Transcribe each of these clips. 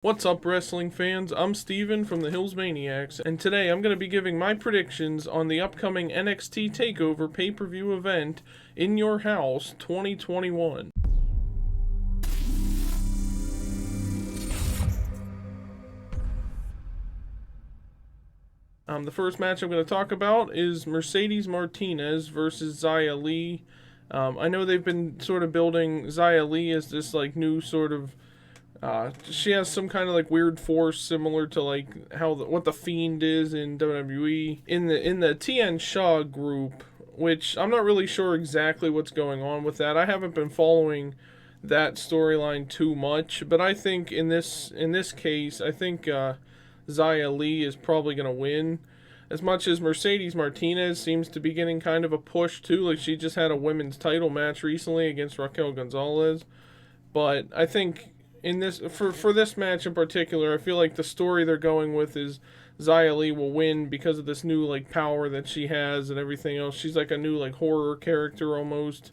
What's up, wrestling fans? I'm Steven from the Hills Maniacs, and today I'm going to be giving my predictions on the upcoming NXT Takeover pay-per-view event in your house 2021. The first match I'm going to talk about is Mercedes Martinez versus Xia Li. I know they've been sort of building Xia Li as this new sort of she has some kind of weird force similar to what the Fiend is in WWE in the Tian Sha group, which I'm not really sure exactly what's going on with that. I haven't been following that storyline too much, but I think in this case, I think Xia Li is probably going to win. As much as Mercedes Martinez seems to be getting kind of a push too, like she just had a women's title match recently against Raquel Gonzalez, but I think in this for this match in particular, I feel like the story they're going with is Xia Li will win because of this new power that she has and everything else. She's like a new horror character almost,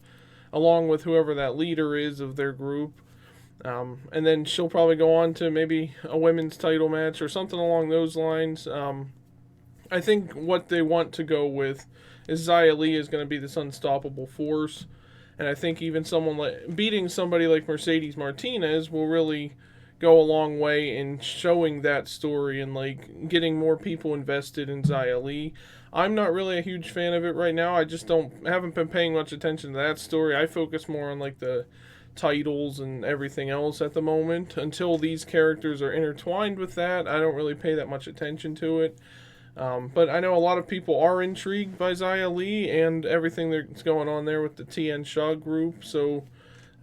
along with whoever that leader is of their group. And then she'll probably go on to maybe a women's title match or something along those lines. I think what they want to go with is Xia Li is going to be this unstoppable force. And I think even beating somebody like Mercedes Martinez will really go a long way in showing that story and getting more people invested in Xia Li. I'm not really a huge fan of it right now. I just haven't been paying much attention to that story. I focus more on the titles and everything else at the moment. Until these characters are intertwined with that, I don't really pay that much attention to it. But I know a lot of people are intrigued by Xia Li and everything that's going on there with the Tian Sha group. So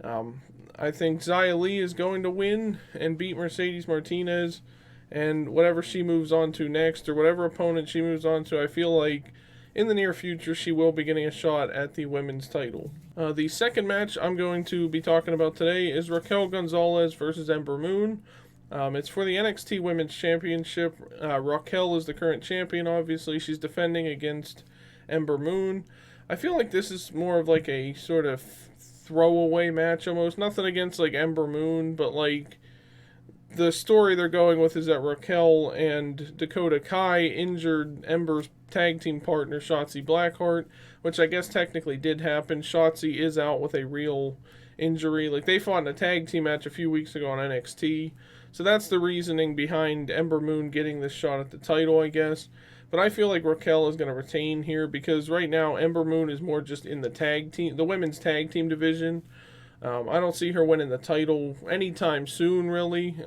I think Xia Li is going to win and beat Mercedes Martinez. And whatever she moves on to next, or whatever opponent she moves on to, I feel like in the near future she will be getting a shot at the women's title. The second match I'm going to be talking about today is Raquel Gonzalez versus Ember Moon. It's for the NXT Women's Championship. Raquel is the current champion, obviously. She's defending against Ember Moon. I feel like this is more of a sort of throwaway match almost. Nothing against Ember Moon, but the story they're going with is that Raquel and Dakota Kai injured Ember's tag team partner, Shotzi Blackheart, which I guess technically did happen. Shotzi is out with a real injury. They fought in a tag team match a few weeks ago on NXT. So that's the reasoning behind Ember Moon getting this shot at the title, I guess. But I feel like Raquel is going to retain here because right now Ember Moon is more just in the women's tag team division. I don't see her winning the title anytime soon, really.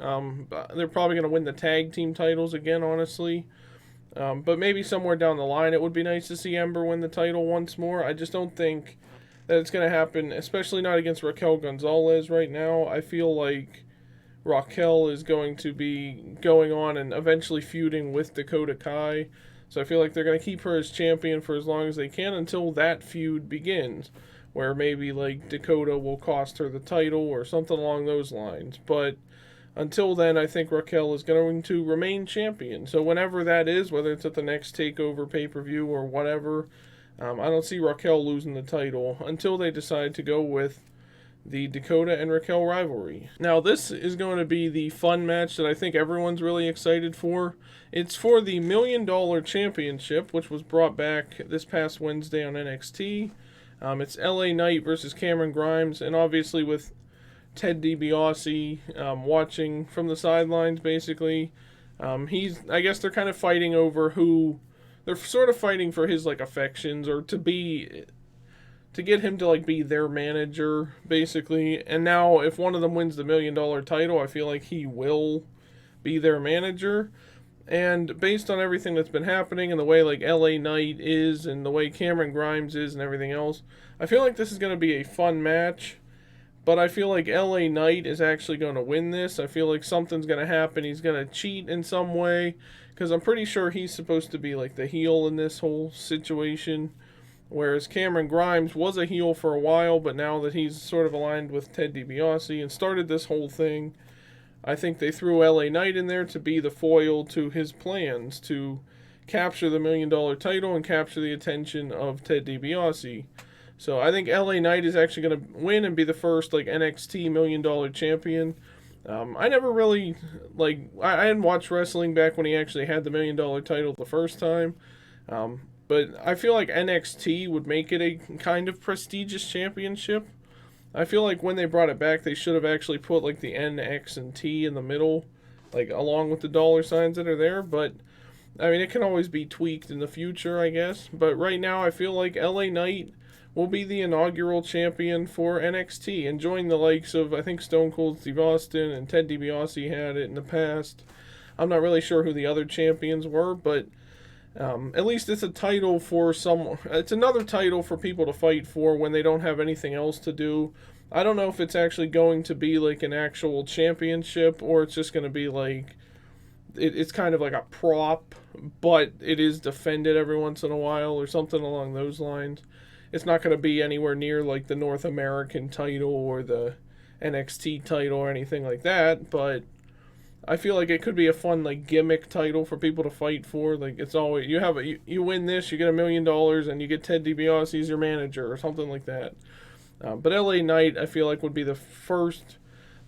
They're probably going to win the tag team titles again, honestly. But maybe somewhere down the line it would be nice to see Ember win the title once more. I just don't think that it's going to happen, especially not against Raquel Gonzalez right now. I feel like Raquel is going to be going on and eventually feuding with Dakota Kai. So I feel like they're going to keep her as champion for as long as they can until that feud begins, where maybe Dakota will cost her the title or something along those lines. But until then, I think Raquel is going to remain champion. So whenever that is, whether it's at the next Takeover pay-per-view or whatever, I don't see Raquel losing the title until they decide to go with the Dakota and Raquel rivalry. Now, this is going to be the fun match that I think everyone's really excited for. It's for the $1 Million Championship, which was brought back this past Wednesday on NXT. It's LA Knight versus Cameron Grimes, and obviously with Ted DiBiase watching from the sidelines, basically. I guess they're kind of fighting over they're sort of fighting for his affections, or to get him to be their manager, basically. And now if one of them wins the $1 Million title, I feel like he will be their manager. And based on everything that's been happening and the way LA Knight is and the way Cameron Grimes is and everything else, I feel like this is going to be a fun match. But I feel like LA Knight is actually going to win this. I feel like something's going to happen. He's going to cheat in some way, because I'm pretty sure he's supposed to be the heel in this whole situation. Whereas Cameron Grimes was a heel for a while, but now that he's sort of aligned with Ted DiBiase and started this whole thing, I think they threw LA Knight in there to be the foil to his plans to capture the $1 Million title and capture the attention of Ted DiBiase. So I think LA Knight is actually going to win and be the first NXT $1 Million champion. I never really, I didn't watch wrestling back when he actually had the $1 million title the first time. But I feel like NXT would make it a kind of prestigious championship. I feel like when they brought it back, they should have actually put like the N, X, and T in the middle, like along with the dollar signs that are there. But I mean, it can always be tweaked in the future, I guess. But right now, I feel like LA Knight will be the inaugural champion for NXT and join the likes of, I think, Stone Cold Steve Austin and Ted DiBiase had it in the past. I'm not really sure who the other champions were, but at least it's a title for some. It's another title for people to fight for when they don't have anything else to do. I don't know if it's actually going to be like an actual championship or it's just going to be like it's kind of like a prop, but it is defended every once in a while or something along those lines. It's not going to be anywhere near like the North American title or the NXT title or anything like that, but I feel like it could be a fun like gimmick title for people to fight for. Like it's always you win this, you get $1 million, and you get Ted DiBiase as your manager or something like that. But LA Knight, I feel like would be the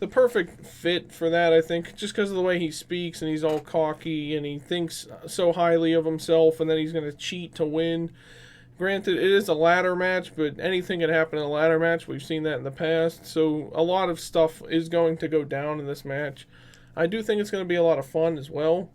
perfect fit for that. I think just because of the way he speaks and he's all cocky and he thinks so highly of himself, and then he's going to cheat to win. Granted, it is a ladder match, but anything can happen in a ladder match. We've seen that in the past, so a lot of stuff is going to go down in this match. I do think it's going to be a lot of fun as well,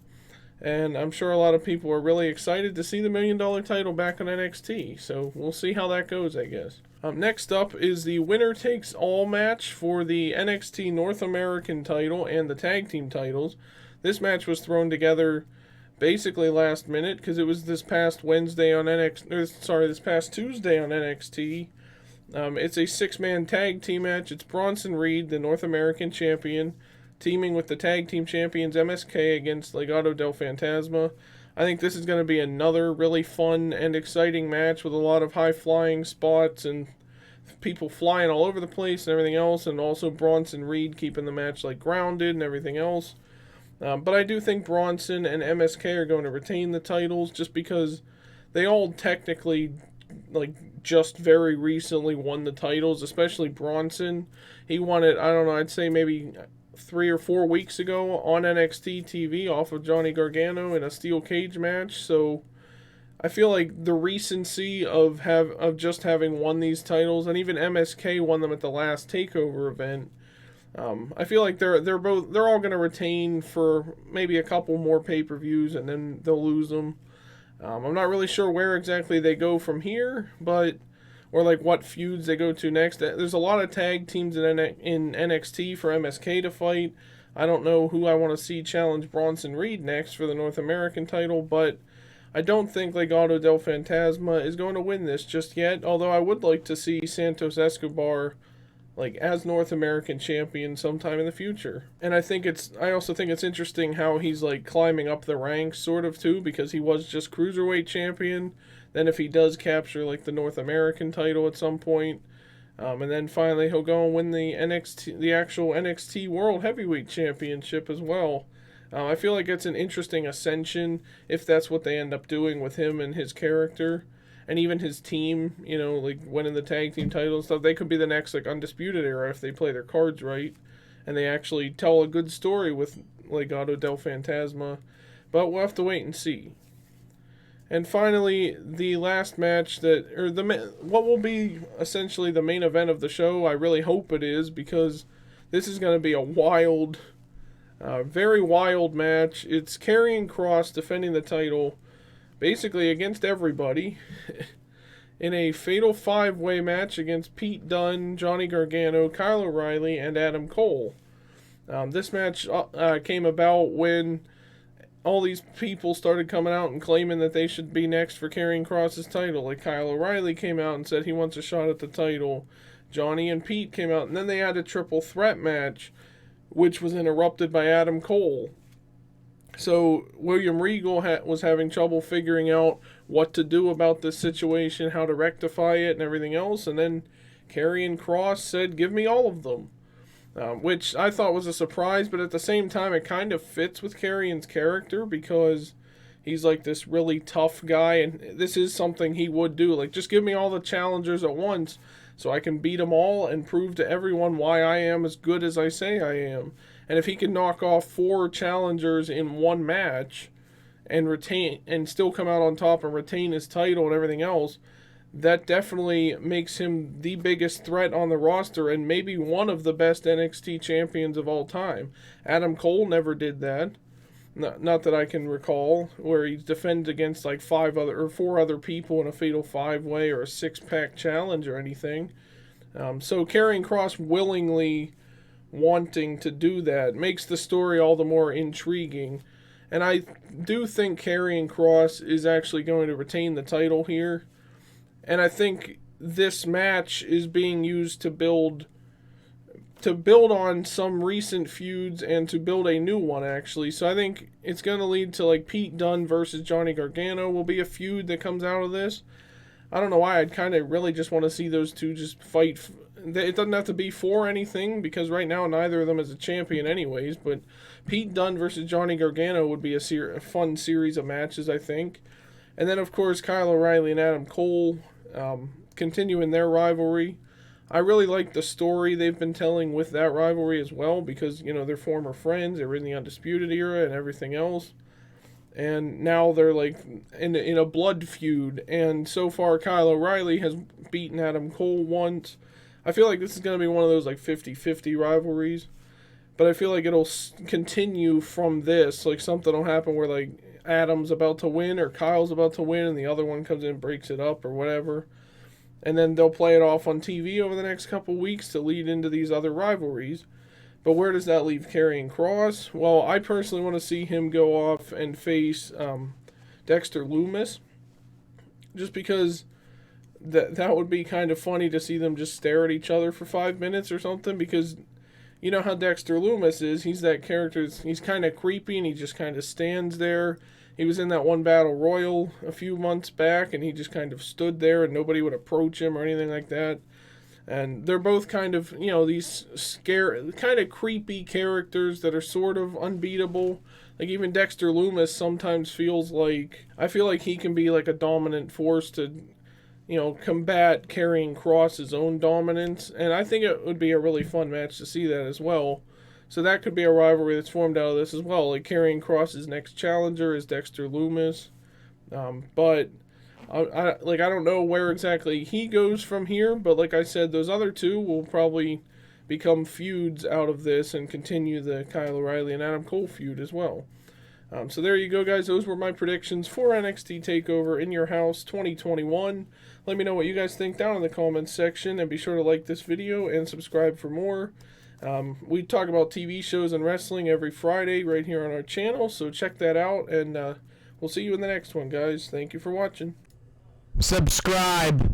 and I'm sure a lot of people are really excited to see the $1 million title back on NXT, so we'll see how that goes, I guess. Next up is the winner takes all match for the NXT North American title and the tag team titles. This match was thrown together basically last minute because it was this past Tuesday on NXT. It's a 6-man tag team match. It's Bronson Reed, the North American champion, teaming with the tag team champions MSK against Legado del Fantasma. I think this is going to be another really fun and exciting match with a lot of high-flying spots and people flying all over the place and everything else, and also Bronson Reed keeping the match grounded and everything else. But I do think Bronson and MSK are going to retain the titles just because they all technically just very recently won the titles, especially Bronson. He won it, I don't know, I'd say maybe 3 or 4 weeks ago on NXT TV off of Johnny Gargano in a steel cage match. So I feel like the recency of just having won these titles, and even MSK won them at the last Takeover event. I feel like they're all going to retain for maybe a couple more pay-per-views and then they'll lose them. I'm not really sure where exactly they go from here, or what feuds they go to next. There's a lot of tag teams in NXT for MSK to fight. I don't know who I want to see challenge Bronson Reed next for the North American title, but I don't think Legado del Fantasma is going to win this just yet, although I would like to see Santos Escobar as North American champion sometime in the future. And I also think it's interesting how he's climbing up the ranks sort of too, because he was just cruiserweight champion. Then if he does capture the North American title at some point, and then finally he'll go and win the actual NXT World Heavyweight Championship as well. I feel like it's an interesting ascension if that's what they end up doing with him and his character. And even his team, winning the tag team title and stuff, they could be the next Undisputed Era if they play their cards right and they actually tell a good story with Legado del Fantasma. But we'll have to wait and see. And finally, the last match what will be essentially the main event of the show. I really hope it is, because this is going to be a wild, very wild match. It's Karrion Kross defending the title basically against everybody in a fatal 5-way match against Pete Dunne, Johnny Gargano, Kyle O'Reilly, and Adam Cole. This match came about when all these people started coming out and claiming that they should be next for Karrion Kross's title. Kyle O'Reilly came out and said he wants a shot at the title. Johnny and Pete came out, and then they had a triple threat match, which was interrupted by Adam Cole. So William Regal was having trouble figuring out what to do about this situation, how to rectify it, and everything else. And then Karrion Kross said, "Give me all of them," which I thought was a surprise. But at the same time, it kind of fits with Karrion's character, because he's this really tough guy, and this is something he would do. Just give me all the challengers at once so I can beat them all and prove to everyone why I am as good as I say I am. And if he can knock off 4 challengers in one match and retain and still come out on top and retain his title and everything else, that definitely makes him the biggest threat on the roster and maybe one of the best NXT champions of all time. Adam Cole never did that. Not that I can recall, where he defends against like 4 other people in a fatal 5-way or a 6-pack challenge or anything. So Karrion Kross willingly wanting to do that makes the story all the more intriguing. And I do think Karrion Kross is actually going to retain the title here. And I think this match is being used to build on some recent feuds and to build a new one, actually. So I think it's going to lead to like Pete Dunne versus Johnny Gargano will be a feud that comes out of this. I don't know why. I'd kind of really just want to see those two just fight. It doesn't have to be for anything because right now neither of them is a champion anyways. But Pete Dunne versus Johnny Gargano would be a fun series of matches, I think. And then, of course, Kyle O'Reilly and Adam Cole continuing their rivalry. I really like the story they've been telling with that rivalry as well because, you know, they're former friends. They were in the Undisputed Era and everything else. And now they're like in a blood feud. And so far, Kyle O'Reilly has beaten Adam Cole once. I feel like this is going to be one of those like 50-50 rivalries. But I feel like it'll continue from this. Like something will happen where like Adam's about to win or Kyle's about to win and the other one comes in and breaks it up or whatever. And then they'll play it off on TV over the next couple weeks to lead into these other rivalries. But where does that leave Karrion Kross? Well, I personally want to see him go off and face Dexter Lumis. Just because that would be kind of funny to see them just stare at each other for 5 minutes or something. Because you know how Dexter Lumis is. He's that character. He's kind of creepy and he just kind of stands there. He was in that one battle royal a few months back, and he just kind of stood there, and nobody would approach him or anything like that. And they're both kind of, you know, these kind of creepy characters that are sort of unbeatable. Like even Dexter Lumis sometimes feels like, I feel like he can be like a dominant force to, you know, combat Karrion Kross's own dominance. And I think it would be a really fun match to see that as well. So that could be a rivalry that's formed out of this as well. Like Karrion Kross's next challenger is Dexter Lumis. But I don't know where exactly he goes from here. But like I said, those other two will probably become feuds out of this and continue the Kyle O'Reilly and Adam Cole feud as well. So there you go, guys. Those were my predictions for NXT TakeOver in Your House 2021. Let me know what you guys think down in the comments section. And be sure to like this video and subscribe for more. We talk about TV shows and wrestling every Friday right here on our channel, so check that out, and we'll see you in the next one, guys. Thank you for watching. Subscribe.